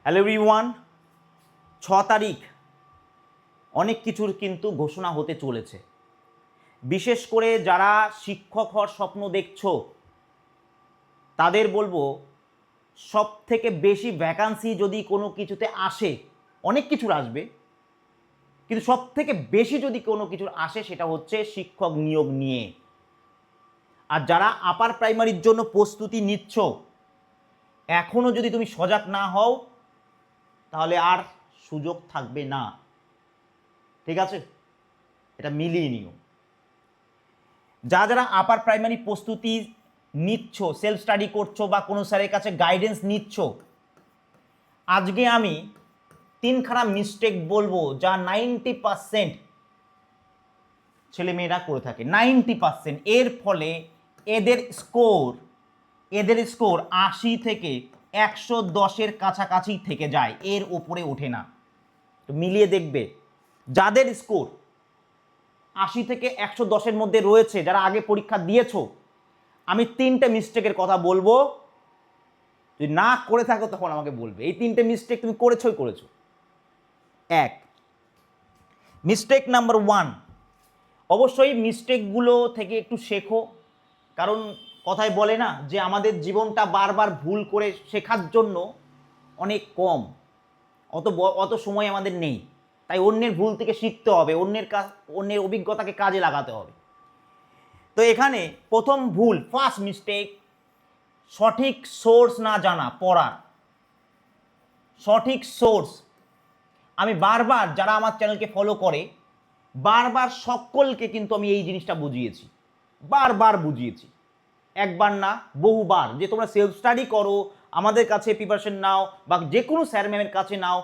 Hello everyone, 6 তারিখ অনেক কিছুর কিন্তু ঘোষণা হতে চলেছে। বিশেষ করে যারা শিক্ষক হওয়ার স্বপ্ন দেখছো তাদের বলবো, সব থেকে বেশি ভ্যাকান্সি যদি কোনো কিছুতে আসে, অনেক কিছুর আসবে, কিন্তু সব থেকে বেশি যদি কোনো কিছুর আসে সেটা হচ্ছে শিক্ষক নিয়োগ নিয়ে। আর যারা আপার প্রাইমারির জন্য প্রস্তুতি নিচ্ছ, এখনও যদি তুমি সজাগ না হও তাহলে আর সুযোগ থাকবে না। ঠিক আছে, এটা মিলিয়ে নিও। যারা আপার প্রাইমারি প্রস্তুতি নিচ্ছ, সেলফ স্টাডি করছো বা কোনো স্যারের কাছে গাইডেন্স নিচ্ছ, আজকে আমি 3খানা মিস্টেক বলবো যা 90% ছেলেমেয়েরা করে থাকে। 90%। এর ফলে এদের স্কোর 80 থেকে 110-এর কাছাকাছি থেকে যায়, এর ওপরে ওঠে না। তো মিলিয়ে দেখবে যাদের স্কোর 80 থেকে 110-এর মধ্যে রয়েছে, যারা আগে পরীক্ষা দিয়েছো, আমি 3টে মিস্টেকের কথা বলবো। যদি না করে থাকো তখন আমাকে বলবে। এই 3টে মিস্টেক তুমি করেছো। 1, মিস্টেক নাম্বার 1, অবশ্যই মিস্টেকগুলো থেকে একটু শেখো। কারণ কথায় বলে না যে আমাদের জীবনটা বারবার ভুল করে শেখার জন্য অনেক কম, অত সময় আমাদের নেই। তাই অন্যের ভুল থেকে শিখতে হবে, অন্যের অভিজ্ঞতাকে কাজে লাগাতে হবে। তো এখানে প্রথম ভুল, ফার্স্ট মিস্টেক, সঠিক সোর্স না জানা পড়ার। সঠিক সোর্স, আমি বারবার, যারা আমার চ্যানেলকে ফলো করে, বারবার সকলকে কিন্তু আমি এই জিনিসটা বুঝিয়েছি, বারবার বুঝিয়েছি, একবার না বহুবার, যে তোমরা সেলফ স্টাডি করো, আমাদের কাছে প্রিপারেশন নাও বা যে কোনো স্যার ম্যামের কাছে নাও,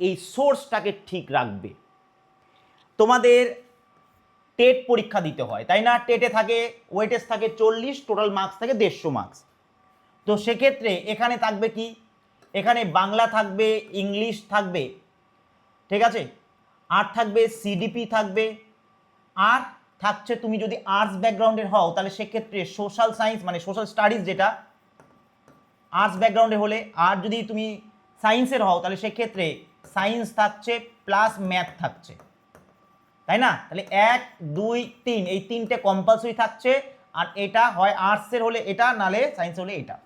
এই সোর্সটাকে ঠিক রাখবে। তোমাদের টেট পরীক্ষা দিতে হয়, তাই না? টেটে থাকে ওয়েটেজ থাকে 40, টোটাল মার্কস থাকে 150 মার্কস। তো সেক্ষেত্রে এখানে থাকবে কি, এখানে বাংলা থাকবে, ইংলিশ থাকবে, ঠিক আছে, আর থাকবে সিডিপি থাকবে, আর থাকছে তুমি যদি আর্টস ব্যাকগ্রাউন্ডের হও তাহলে সেক্ষেত্রে সোশ্যাল সায়েন্স মানে সোশ্যাল স্টাডিজ, যেটা আর্টস ব্যাকগ্রাউন্ডে হলে, আর যদি তুমি সায়েন্সের হও তাহলে সেক্ষেত্রে সায়েন্স থাকছে প্লাস ম্যাথ থাকছে, তাই না? তাহলে 1, 2, 3 এই 3টে কম্পালসরি থাকছে। আর এটা হয় আর্টসের হলে এটা, নালে সায়েন্স হলে এটা।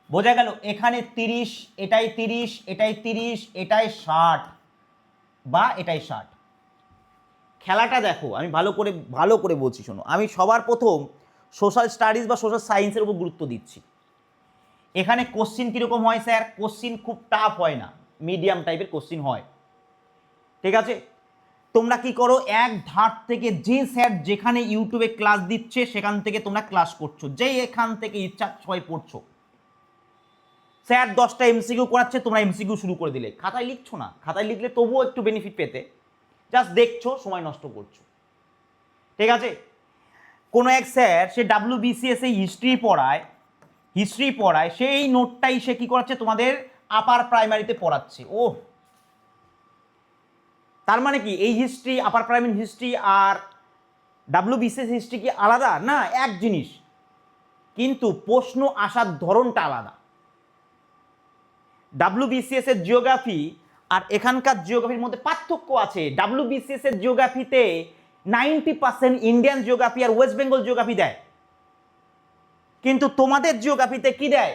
বোঝা গেল? এখানে 30, এটাই 30, এটাই 30, এটাই 60 বা এটাই 60। খেলাটা দেখো, আমি ভালো করে বলছি, শোনো। আমি সবার প্রথম সোশ্যাল স্টাডিজ বা সোশ্যাল সায়েন্সের উপর গুরুত্ব দিচ্ছি। এখানে কোশ্চিন কীরকম হয় স্যার? কোশ্চিন খুব টাফ হয় না, মিডিয়াম টাইপের কোশ্চিন হয়, ঠিক আছে? তোমরা কি করো, এক ধার থেকে যে স্যার যেখানে ইউটিউবে ক্লাস দিচ্ছে সেখান থেকে তোমরা ক্লাস করছো, যেই এখান থেকে ইচ্ছা সবাই পড়ছো। স্যার 10টা এমসিকিউ করাচ্ছে, তোমরা এমসিকিউ শুরু করে দিলে, খাতায় লিখছো না। খাতায় লিখলে তবুও একটু বেনিফিট পেতে, জাস্ট দেখছো, সময় নষ্ট করছো, ঠিক আছে? কোনো এক স্যার, সে WBCS হিস্ট্রি পড়ায়, সেই নোটটাই সে কি করাচ্ছে তোমাদের আপার প্রাইমারিতে পড়াচ্ছে। ওহ, তার মানে কি এই হিস্ট্রি, আপার প্রাইমারি হিস্ট্রি আর WBCS হিস্ট্রি কি আলাদা? না, এক জিনিস, কিন্তু প্রশ্ন আসার ধরনটা আলাদা। WBCS এর জিওগ্রাফি আর এখানকার জিওগ্রাফির মধ্যে পার্থক্য আছে। WBCS এর জিওগ্রাফিতে 90% ইন্ডিয়ান জিওগ্রাফি আর ওয়েস্ট বেঙ্গল জিওগ্রাফি দেয়, কিন্তু তোমাদের জিওগ্রাফিতে কি দেয়?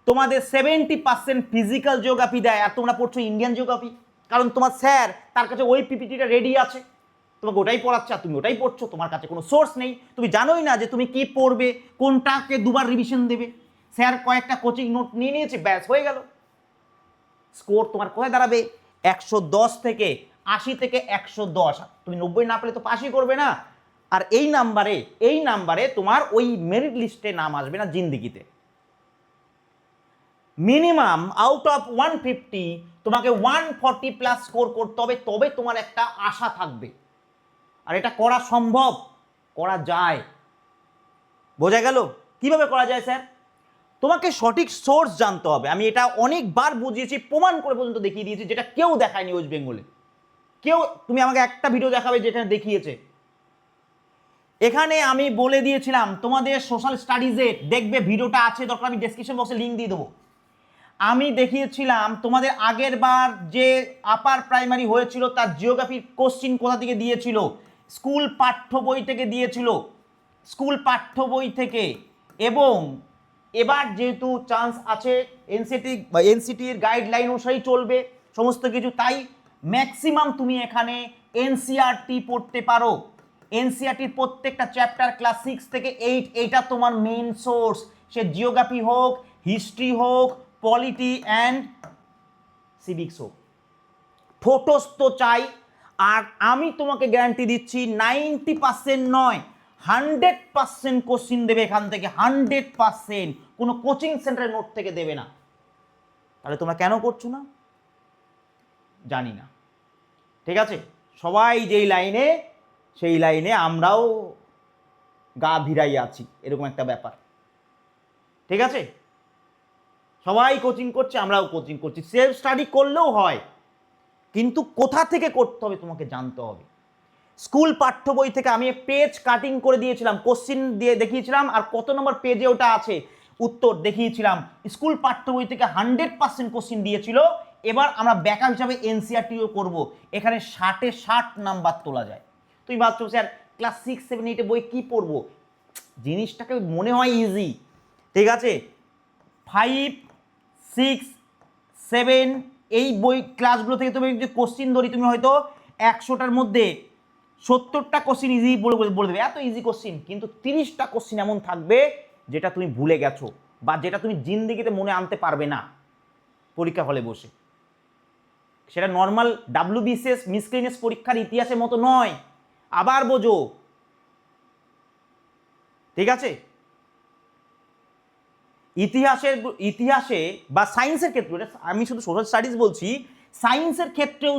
তোমাদের 70% ফিজিক্যাল জিওগ্রাফি দেয়, আর তোমরা পড়ছো ইন্ডিয়ান জিওগ্রাফি। কারণ তোমার স্যার, তার কাছে ওই পিপিটিটা রেডি আছে, তোমাকে ওটাই পড়াচ্ছে আর তুমি ওটাই পড়ছো। তোমার কাছে কোনো সোর্স নেই, তুমি জানোই না যে তুমি কি পড়বে, কোনটাকে দুবার রিভিশন দেবে। স্যার কয়েকটা কোচিং নোট নিয়ে নিয়েছে, ব্যাস হয়ে গেল। স্কোর তোমার কোথায় দাঁড়াবে? 110 থেকে 80 থেকে 110। তুমি 90 না পেলে তো পাসই করবে না। আর এই নাম্বারে তোমার ওই মেরিট লিস্টে নাম আসবে না জিন্দিগিতে। মিনিমাম আউট অফ 150 তোমাকে 140 প্লাস স্কোর করতে হবে, তবে তোমার একটা আশা থাকবে। আর এটা করা সম্ভব, করা যায়। বোঝা গেল কিভাবে করা যায় স্যার? তোমাকে সঠিক সোর্স জানতে হবে। আমি এটা অনেকবার বুঝিয়েছি, প্রমাণ করে পর্যন্ত দেখিয়ে দিয়েছি, যেটা কেউ দেখায়নি ওয়েস্ট বেঙ্গলে। কেউ, তুমি আমাকে একটা ভিডিও দেখাবে যেখানে দেখিয়েছে। এখানে আমি বলে দিয়েছিলাম তোমাদের সোশ্যাল স্টাডিজে, দেখবে ভিডিওটা আছে, দরকার আমি ডেসক্রিপশন বক্সে লিঙ্ক দিয়ে দেবো। আমি দেখিয়েছিলাম তোমাদের আগের বার যে আপার প্রাইমারি হয়েছিল তার জিওগ্রাফির কোশ্চিন কোথা থেকে দিয়েছিল, স্কুল পাঠ্য বই থেকে দিয়েছিল, স্কুল পাঠ্য বই থেকে। এবং এবার যেহেতু চান্স আছে এনসিটি বা এনসিটির গাইডলাইন অনুসারেই চলবে সমস্ত কিছু, তাই ম্যাক্সিমাম তুমি এখানে এনসিআরটি পড়তে পারো। এনসিআরটির প্রত্যেকটা চ্যাপ্টার ক্লাস 6 থেকে 8, এইটা তোমার মেইন সোর্স। সে জিওগ্রাফি হোক, হিস্ট্রি হোক, পলিটি অ্যান্ড সিভিক্স হোক, ঠোঁটস্থ চাই। আর আমি তোমাকে গ্যারান্টি দিচ্ছি 90% নয় 100% কোশ্চিন দেবে এখান থেকে, 100%। কোনো কোচিং সেন্টারের নোট থেকে দেবে না। তাহলে তোমরা কেন করছো না জানি না, ঠিক আছে? সবাই যেই লাইনে সেই লাইনে আমরাও গা ভিড়াই আছি, এরকম একটা ব্যাপার, ঠিক আছে? সবাই কোচিং করছে, আমরাও কোচিং করছি। সেলফ স্টাডি করলেও হয়, কিন্তু কোথা থেকে করতে হবে তোমাকে জানতে হবে। স্কুল পাঠ্য বই থেকে আমি পেজ কাটিং করে দিয়েছিলাম, কোশ্চিন দিয়ে দেখিয়েছিলাম, আর কত নম্বর পেজে ওটা আছে উত্তর দেখিয়েছিলাম। স্কুল পাঠ্য বই থেকে 100% কোশ্চিন দিয়েছিল। এবার আমরা ব্যাকআপ হিসাবে এনসিআরটিও করব, এখানে 60-এ 60 নাম্বার তোলা যায়। তুমি ভাবছো স্যার ক্লাস 6, 7, 8 বই কি পড়বো, জিনিসটাকে মনে হয় ইজি, ঠিক আছে? 5, 6, 7 এই বই ক্লাসগুলো থেকে তুমি যে কোশ্চিন ধরি, তুমি হয়তো 100টার মধ্যে 70টা কোশ্চিন ইজি বলে দেবে, এত ইজি কোশ্চিন। কিন্তু 30টা কোশ্চিন এমন থাকবে যেটা তুমি ভুলে গেছো বা যেটা তুমি জিন্দেগিতে মনে আনতে পারবে না পরীক্ষা হলে বসে। সেটা নর্মাল ডাব্লিউবিসিএস মিসক্লিনিয়াস পরীক্ষার ইতিহাসের মতো নয়, আবার বোঝো, ঠিক আছে? ইতিহাসে বা সায়েন্সের ক্ষেত্রে, আমি শুধু সোশ্যাল স্টাডিজ বলছি, সায়েন্সের ক্ষেত্রেও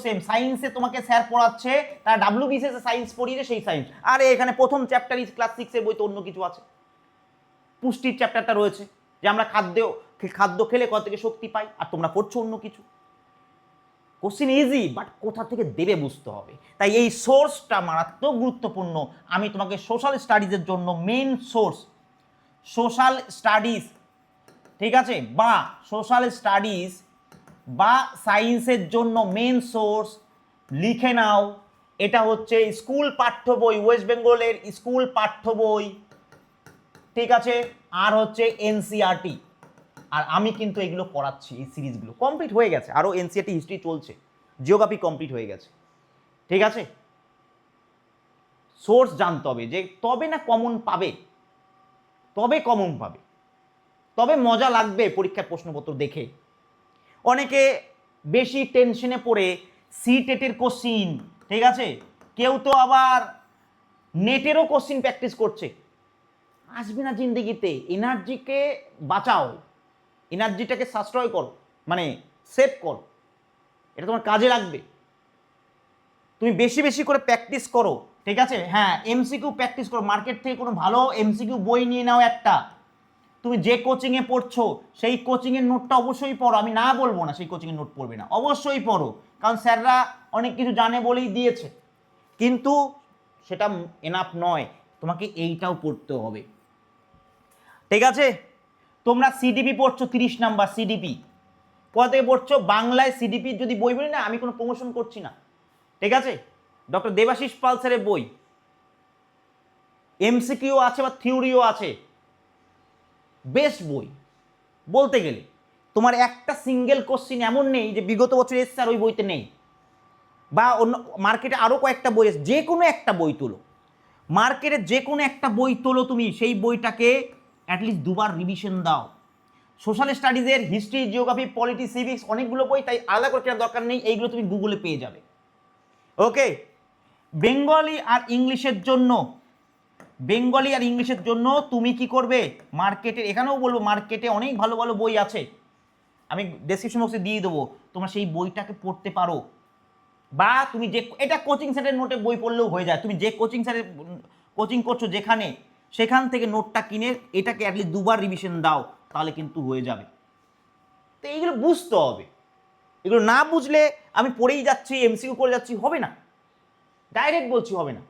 সেম, সায়েন্সে তোমাকে স্যার পড়াচ্ছে, তারা ডাব্লিউবিসিএস সায়েন্স পড়িয়ে সেই সায়েন্স। আরে এখানে প্রথম চ্যাপ্টার ক্লাস 6-এর বইতে অন্য কিছু আছে, পুষ্টির চ্যাপ্টারটা রয়েছে যে আমরা খাদ্য খেলে কত থেকে শক্তি পাই, আর তোমরা পড়ছো অন্য কিছু। কোশ্চিন ইজি, বাট কোথা থেকে দেবে বুঝতে হবে। তাই এই সোর্সটা মারাত্মক গুরুত্বপূর্ণ। আমি তোমাকে সোশ্যাল স্টাডিজের জন্য মেন সোর্স সোশ্যাল স্টাডিজ, ঠিক আছে, বা সোশ্যাল স্টাডিজ বা সায়েন্সের জন্য মেন সোর্স লিখে নাও। এটা হচ্ছে স্কুল পাঠ্য বই, ওয়েস্ট বেঙ্গলের স্কুল পাঠ্য বই, ঠিক আছে? আর হচ্ছে এনসিআরটি। আর আমি কিন্তু এগুলো পড়াচ্ছি, এই সিরিজগুলো কমপ্লিট হয়ে গেছে, আরও এনসিআরটি হিস্ট্রি চলছে, জিওগ্রাফি কমপ্লিট হয়ে গেছে, ঠিক আছে? সোর্স জানতে হবে, যে তবে না কমন পাবে, তবে মজা লাগবে পরীক্ষার প্রশ্নপত্র দেখে। অনেকে বেশি টেনশনে পড়ে সিটেটের কোশ্চিন, ঠিক আছে, কেউ তো আবার নেটেরও কোশ্চিন প্র্যাকটিস করছে। আসবে না জিন্দেগিতে, এনার্জিকে বাঁচাও, এনার্জিটাকে সাশ্রয় করো, মানে সেভ করো, এটা তোমার কাজে লাগবে। তুমি বেশি বেশি করে প্র্যাকটিস করো, ঠিক আছে? হ্যাঁ, এমসিকিউ প্র্যাকটিস করো, মার্কেট থেকে কোনো ভালো এমসিকিউ বই নিয়ে নাও একটা। তুমি যে কোচিংয়ে পড়ছো সেই কোচিংয়ের নোটটা অবশ্যই পড়ো, আমি না বলবো না সেই কোচিংয়ের নোট পড়বে না, অবশ্যই পড়ো, কারণ স্যাররা অনেক কিছু জানে বলেই দিয়েছে। কিন্তু সেটা এনাফ নয়, তোমাকে এইটাও পড়তে হবে, ঠিক আছে? তোমরা সিডিপি পড়ছো 30 নাম্বার সিডিপি, কোথা থেকে পড়ছো? বাংলায় সিডিপি যদি বই বলি না, আমি কোনো প্রমোশন করছি না, ঠিক আছে? ডক্টর দেবাশিস পাল স্যারের বই, এমসিকিউ আছে বা থিওরিও আছে, বেস্ট বই বলতে গেলে। তোমার একটা সিঙ্গেল কোশ্চিন এমন নেই যে বিগত বছর এসছে আর ওই বইতে নেই, বা অন্য মার্কেটে আরও কয়েকটা বই এসছে, যে কোনো একটা বই তোলো, মার্কেটে যে কোনো একটা বই তোলো, তুমি সেই বইটাকে অ্যাটলিস্ট দুবার রিভিশন দাও। সোশ্যাল স্টাডিজের হিস্ট্রি, জিওগ্রাফি, পলিটি, সিভিক্স অনেকগুলো বই, তাই আলাদা করে কেনার দরকার নেই, এইগুলো তুমি গুগলে পেয়ে যাবে। ওকে, বেঙ্গলি আর ইংলিশের জন্য তুমি কি করবে? মার্কেটে, এখানেও বলবো মার্কেটে অনেক ভালো ভালো বই আছে, আমি ডেসক্রিপশন বক্সে দিয়ে দেবো, তোমরা সেই বইটাকে পড়তে পারো। বা তুমি যে, এটা কোচিং সেন্টারের নোটে বই পড়লেও হয়ে যায়, তুমি যে কোচিং করছো যেখানে, সেখান থেকে নোটটা কিনে এটাকে অ্যাটলিস্ট দুবার রিভিশন দাও, তাহলে কিন্তু হয়ে যাবে। তো এইগুলো বুঝতে হবে, এগুলো না বুঝলে আমি পড়েই যাচ্ছি, এমসিকিউ করে যাচ্ছি, হবে না, ডাইরেক্ট বলছি হবে না,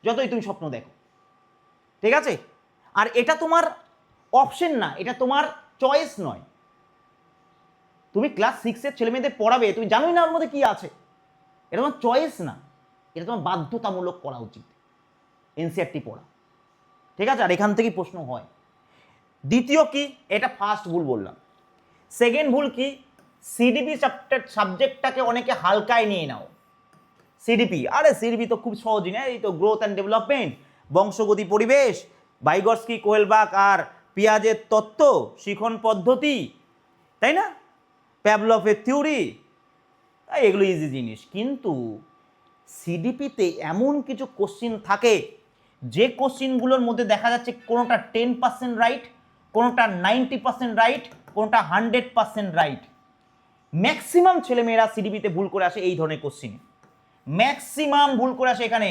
যতই তুমি স্বপ্ন দেখো, ঠিক আছে? আর এটা তোমার অপশন না, এটা তোমার চয়েস নয়। তুমি ক্লাস 6-এর ছেলেমেয়েদের পড়াবে, তুমি জানোই না ওর মধ্যে কি আছে। এটা তোমার চয়েস না, এটা তোমার বাধ্যতামূলক করা উচিত এনসিইআরটি পড়া। ঠিক আছে, আর এখান থেকেই প্রশ্ন হয়। দ্বিতীয় কি, এটা ফার্স্ট ভুল বললাম। সেকেন্ড ভুল কি, সিডিপি সাবজেক্টটাকে অনেকে হালকায় নিয়ে নাও। সিডিপি, আরে সিডিপি তো খুব সহজই না, এই তো গ্রোথ অ্যান্ড ডেভেলপমেন্ট, বংশগতি পরিবেশ, ভাইগর্স্কি কোহেলবাক আর পিয়াজের তত্ত্ব, শিখন পদ্ধতি, তাই না, প্যাভলভের থিওরি, এগুলো ইজি জিনিস। কিন্তু সিডিপিতে এমন কিছু কোশ্চিন থাকে যে কোশ্চিনগুলোর মধ্যে দেখা যাচ্ছে কোনোটা 10% রাইট, কোনোটা 90% রাইট, কোনোটা 100% রাইট। ম্যাক্সিমাম ছেলেমেয়েরা সিডিপিতে ভুল করে আসে এই ধরনের কোশ্চিন, ম্যাক্সিমাম ভুল করে আসে এখানে।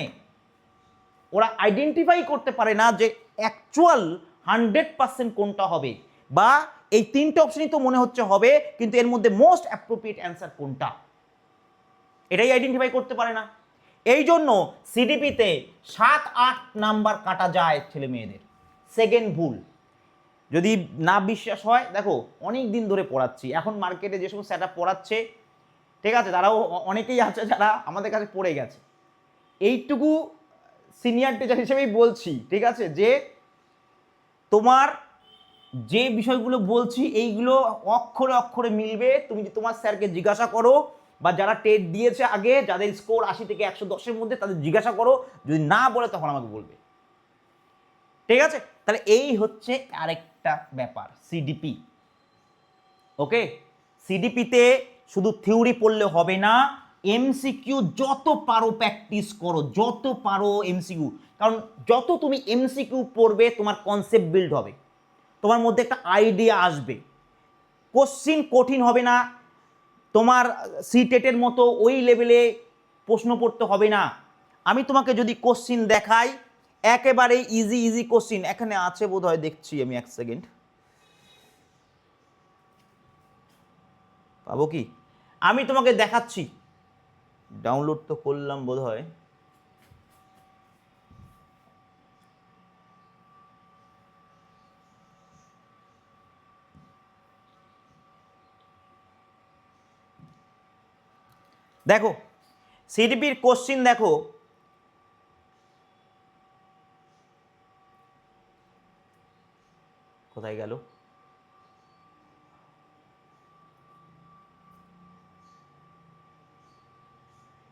ওরা আইডেন্টিফাই করতে পারে না যে অ্যাকচুয়াল 100% কোনটা হবে, বা এই তিনটে অপশনই তো মনে হচ্ছে হবে, কিন্তু এর মধ্যে মোস্ট অ্যাপ্রোপ্রিয়েট অ্যান্সার কোনটা, এটাই আইডেন্টিফাই করতে পারে না। এই জন্য সিডিপিতে 7-8 নাম্বার কাটা যায় ছেলে মেয়েদের। সেকেন্ড ভুল, যদি না বিশ্বাস হয় দেখো অনেক দিন ধরে পড়াচ্ছি, এখন মার্কেটে যে সমস্ত সেট আপ পড়াচ্ছে, ঠিক আছে, তারাও অনেকেই আছে যারা আমাদের কাছে পড়ে গেছে। এইটুকু সিনিয়র টিচার হিসেবেই বলছি, ঠিক আছে, যে তোমার যে বিষয়গুলো বলছি এইগুলো অক্ষরে অক্ষরে মিলবে। তুমি যদি তোমার স্যারকে জিজ্ঞাসা করো, বা যারা টেট দিয়েছে আগে, যাদের স্কোর 80 থেকে 110-এর মধ্যে, তাদের জিজ্ঞাসা করো, যদি না বলে তখন আমাকে বলবে। ঠিক আছে, তাহলে এই হচ্ছে আরেকটা ব্যাপার সিডিপি। ওকে, সিডিপিতে শুধু থিওরি পড়লে হবে না, এমসিকিউ যত পারো প্র্যাকটিস করো, যত পারো এমসিকিউ। কারণ যত তুমি এমসিকিউ পড়বে তোমার কনসেপ্ট বিল্ড হবে, তোমার মধ্যে একটা আইডিয়া আসবে। কোশ্চিন কঠিন হবে না, তোমার সিটেটের মতো ওই লেভেলে প্রশ্ন পড়তে হবে না। আমি তোমাকে যদি কোশ্চিন দেখাই, একেবারে ইজি ইজি কোশ্চিন এখানে আছে বোধ হয়, দেখছি আমি, এক সেকেন্ড, পাবো কি, আমি তোমাকে দেখাচ্ছি, ডাউনলোড তো করলাম বোধ হয়। দেখো সিডিপির কোশ্চিন দেখো, কোথায় গেল,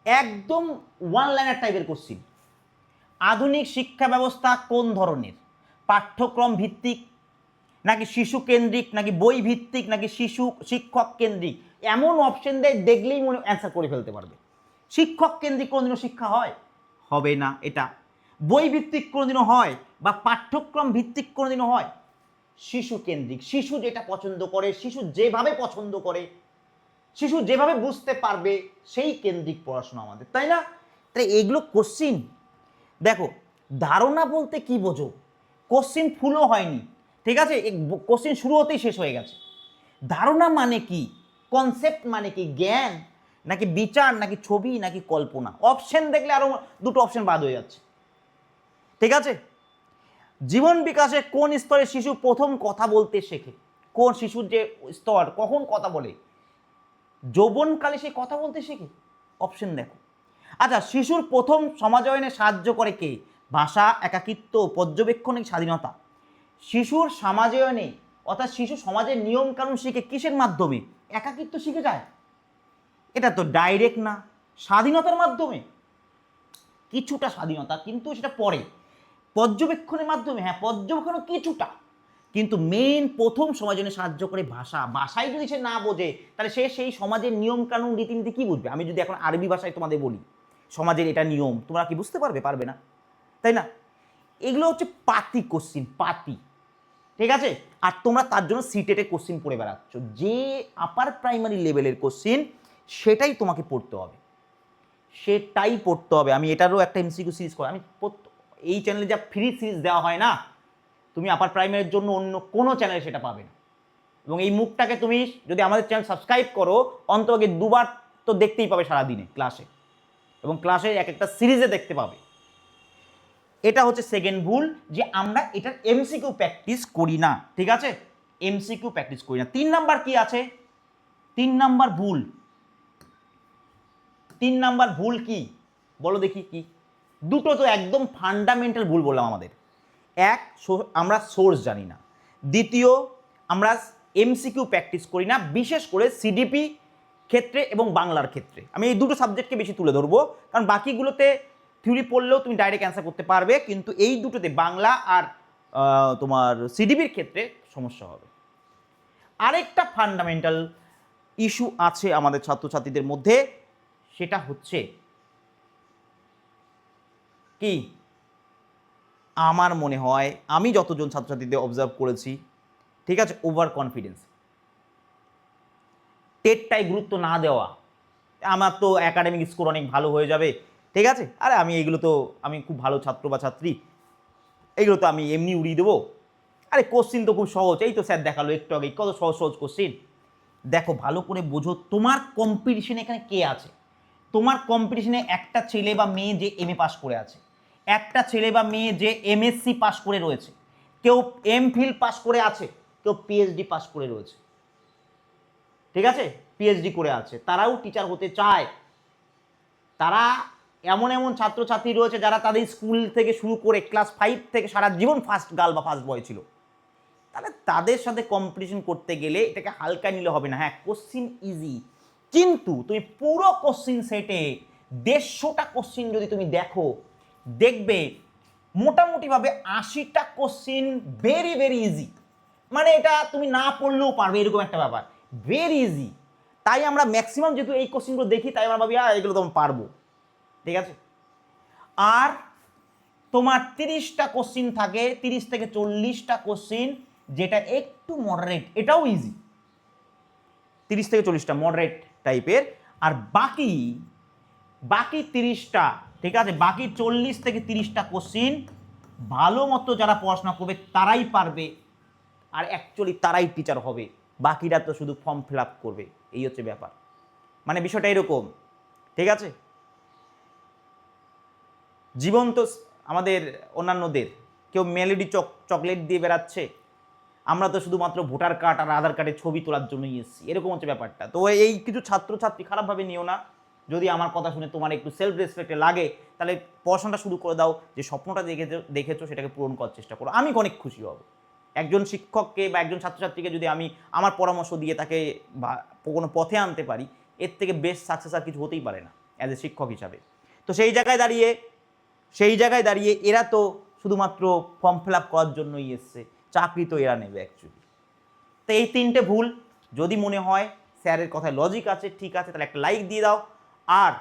একদম ওয়ান লাইনার টাইপের কোশ্চিন। আধুনিক শিক্ষা ব্যবস্থা কোন ধরনের, পাঠ্যক্রম ভিত্তিক নাকি শিশু কেন্দ্রিক, নাকি বই ভিত্তিক, নাকি শিশু শিক্ষক কেন্দ্রিক, এমন অপশন দেয় দেখলেই মনে অ্যান্সার করে ফেলতে পারবে। শিক্ষক কেন্দ্রিক কোনোদিনও শিক্ষা হয়, হবে না এটা। বই ভিত্তিক কোনোদিনও হয়, বা পাঠ্যক্রম ভিত্তিক কোনোদিনও হয়। শিশু কেন্দ্রিক, শিশু যেটা পছন্দ করে, শিশু যেভাবে পছন্দ করে, শিশু যেভাবে বুঝতে পারবে, সেই কেন্দ্রিক পড়াশোনা আমাদের, তাই না? তাই এগুলো কোশ্চিন। দেখো ধারণা বলতে কি বোঝো, কোশ্চিন ফুলও হয়নি, ঠিক আছে, কোশ্চিন শুরু হতেই শেষ হয়ে গেছে। ধারণা মানে কি, কনসেপ্ট মানে কি, জ্ঞান নাকি বিচার নাকি ছবি নাকি কল্পনা। অপশন দেখলে আরো দুটো অপশন বাদ হয়ে যাচ্ছে। ঠিক আছে, জীবন বিকাশে কোন স্তরে শিশু প্রথম কথা বলতে শেখে, কোন শিশুর যে স্তর, কখন কথা বলে, যৌবনকালে সে কথা বলতে শেখে। অপশন দেখো। আচ্ছা, শিশুর প্রথম সমাজয়নে সাহায্য করে কে, ভাষা, একাকিত্ব, পর্যবেক্ষণ, স্বাধীনতা। শিশুর সমাজয়নে, অর্থাৎ শিশু সমাজের নিয়ম কানুন শিখে কিসের মাধ্যমে, একাকিত্ব শিখে যায়, এটা তো ডাইরেক্ট না। স্বাধীনতার মাধ্যমে, কিছুটা স্বাধীনতা, কিন্তু সেটা পরে। পর্যবেক্ষণের মাধ্যমে, হ্যাঁ পর্যবেক্ষণ কিছুটা, কিন্তু মেইন প্রথম সমাজনে সাহায্য করে ভাষা। ভাষায় যদি সে না বোঝে, তাহলে সে সেই সমাজের নিয়ম কানুন রীতিনীতি কি বুঝবে। আমি যদি এখন আরবি ভাষায় তোমাদের বলি সমাজের এটা নিয়ম, তোমরা কি বুঝতে পারবে? পারবে না, তাই না? এগুলো হচ্ছে পাতি কোশ্চিন, পাতি। ঠিক আছে, আর তোমরা তার জন্য সিটেটে কোশ্চিন পড়ে বেড়াচ্ছ, যে আপার প্রাইমারি লেভেলের কোশ্চিন সেটাই তোমাকে পড়তে হবে, সেটাই পড়তে হবে। আমি এটারও একটা এমসিকিউ সিরিজ করি, আমি এই চ্যানেলে যা ফ্রি সিরিজ দেওয়া হয় না, তুমি আপার প্রাইমারির জন্য অন্য কোনো চ্যানেলে সেটা পাবে না। এবং এই মুখটাকে তুমি যদি আমাদের চ্যানেল সাবস্ক্রাইব করো, অন্তত 2বার তো দেখতেই পাবে সারাদিনে ক্লাসে, এবং ক্লাসে এক একটা সিরিজে দেখতে পাবে। এটা হচ্ছে সেকেন্ড ভুল, যে আমরা এটার এমসিকিউ প্র্যাকটিস করি না। ঠিক আছে, এমসিকিউ প্র্যাকটিস করি না। 3 নাম্বার কি আছে? 3 নাম্বার ভুল, 3 নাম্বার ভুল কি বলো দেখি কি? দুটো তো একদম ফান্ডামেন্টাল ভুল বললাম আমাদের। এক, আমরা সোর্স জানি না। দ্বিতীয়, আমরা এমসিকিউ প্র্যাকটিস করি না, বিশেষ করে সিডিপি ক্ষেত্রে এবং বাংলার ক্ষেত্রে। আমি এই দুটো সাবজেক্টকে বেশি তুলে ধরবো, কারণ বাকিগুলোতে থিওরি পড়লেও তুমি ডাইরেক্ট অ্যান্সার করতে পারবে, কিন্তু এই দুটোতে বাংলা আর তোমার সিডিপির ক্ষেত্রে সমস্যা হবে। আরেকটা ফান্ডামেন্টাল ইস্যু আছে আমাদের ছাত্রছাত্রীদের মধ্যে, সেটা হচ্ছে কি, আমার মনে হয় আমি যতজন ছাত্রছাত্রীদের অবজার্ভ করেছি, ঠিক আছে, ওভার কনফিডেন্স, টেটটাই গুরুত্ব না দেওয়া, আমার তো একাডেমিক স্কোর অনেক ভালো হয়ে যাবে, ঠিক আছে, আরে আমি এগুলো তো, আমি খুব ভালো ছাত্র বা ছাত্রী, এগুলো তো আমি এমনি উড়িয়ে দেবো, আরে কোশ্চিন তো খুব সহজ, এই তো স্যার দেখালো একটু আগে কত সহজ সহজ কোশ্চিন। দেখো ভালো করে বোঝো তোমার কম্পিটিশনে এখানে কে আছে। তোমার কম্পিটিশনে একটা ছেলে বা মেয়ে যে এমএ পাস করে আছে, একটা ছেলে বা মেয়ে যে এমএসসি পাস করে রয়েছে, কেউ এমফিল পাস করে আছে, কেউ পিএইচডি পাস করে রয়েছে, ঠিক আছে, পিএইচডি করে আছে, তারাও টিচার হতে চায়। তারা এমন এমন ছাত্রছাত্রী রয়েছে যারা তাদের স্কুল থেকে শুরু করে ক্লাস 5 থেকে সারা জীবন ফার্স্ট গার্ল বা ফার্স্ট বয় ছিল। তাহলে তাদের সাথে কম্পিটিশন করতে গেলে এটাকে হালকা নিলে হবে না। হ্যাঁ, কোশ্চিন ইজি, কিন্তু তুমি পুরো কোশ্চিন সেটে 150টা কোশ্চিন যদি তুমি দেখো, দেখবে মোটামুটিভাবে 80টা কোশ্চিন ভেরি ভেরি ইজি, মানে এটা তুমি না পড়লেও পারবে, এরকম একটা ব্যাপার, ভেরি ইজি। তাই আমরা ম্যাক্সিমাম যেহেতু এই কোশ্চিনগুলো দেখি, তাই আমরা ভাবি এগুলো তো আমি পারবো, ঠিক আছে। আর তোমার 30টা কোশ্চিন থাকে, 30 থেকে 40টা কোশ্চিন যেটা একটু মডারেট, এটাও ইজি, 30 থেকে 40টা মডারেট টাইপের। আর বাকি 30টা, ঠিক আছে, বাকি 40 থেকে 30টা কোশ্চিন ভালো মতো যারা পড়াশোনা করবে তারাই পারবে, আর অ্যাকচুয়ালি তারাই টিচার হবে, বাকিরা তো শুধু ফর্ম ফিল আপ করবে, এই হচ্ছে ব্যাপার। মানে বিষয়টা এরকম, ঠিক আছে। জীবন তো আমাদের অন্যান্যদের, কেউ মেলোডি চকলেট দিয়ে বেড়াচ্ছে, আমরা তো শুধুমাত্র ভোটার কার্ড আর আধার কার্ডের ছবি তোলার জন্যই এসেছি, এরকম হচ্ছে ব্যাপারটা। তো এই কিছু ছাত্রছাত্রী খারাপভাবে নিও না, যদি আমার কথা শুনে তোমার একটু সেলফ রেসপেক্টে লাগে, তাহলে পড়াশোনাটা শুরু করে দাও, যে স্বপ্নটা দেখেছো সেটাকে পূরণ করার চেষ্টা করো, আমি অনেক খুশি হব। একজন শিক্ষককে বা একজন ছাত্রছাত্রীকে যদি আমি আমার পরামর্শ দিয়ে তাকে কোনো পথে আনতে পারি, এর থেকে বেস্ট সাকসেস আর কিছু হতেই পারে না অ্যাজ এ শিক্ষক হিসাবে। তো সেই জায়গায় দাঁড়িয়ে এরা তো শুধুমাত্র ফর্ম ফিল আপ করার জন্যই এসছে, চাকরি তো এরা নেবে অ্যাকচুয়ালি। তো এই 3টে ভুল যদি মনে হয় স্যারের কথায় লজিক আছে, ঠিক আছে, তাহলে একটা লাইক দিয়ে দাও, আর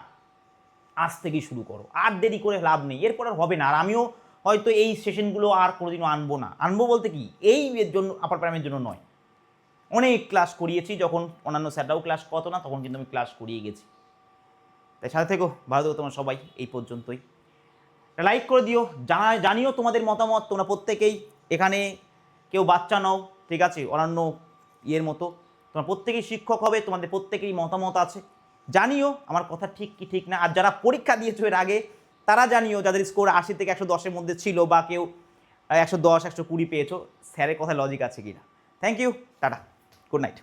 আজ থেকেই শুরু করো, আর দেরি করে লাভ নেই, এরপর আর হবে না। আর আমিও হয়তো এই সেশনগুলো আর কোনোদিনও আনবো না, আনবো বলতে কি, এই এর জন্য, আপার প্রাইমারির জন্য নয়, অনেক ক্লাস করিয়েছি, যখন অন্যান্য স্যাররাও ক্লাস করতো না তখন কিন্তু আমি ক্লাস করিয়ে গেছি। তাই সাথে থেকো, ভালো থেকো তোমরা সবাই, এই পর্যন্তই। লাইক করে দিও, জানিও তোমাদের মতামত। তোমরা প্রত্যেকেই এখানে কেউ বাচ্চা নাও, ঠিক আছে, অন্যান্য ইয়ের মতো তোমরা প্রত্যেকেই শিক্ষক হবে, তোমাদের প্রত্যেকেরই মতামত আছে, জানিও আমার কথা ঠিক কি ঠিক না। আর যারা পরীক্ষা দিয়েছো এর আগে তারা জানিও, যাদের স্কোর 80 থেকে 110-এর মধ্যে ছিল, বা কেউ 110, 120 পেয়েছো, স্যারের কথায় লজিক আছে কিনা। Thank you, tata, good night.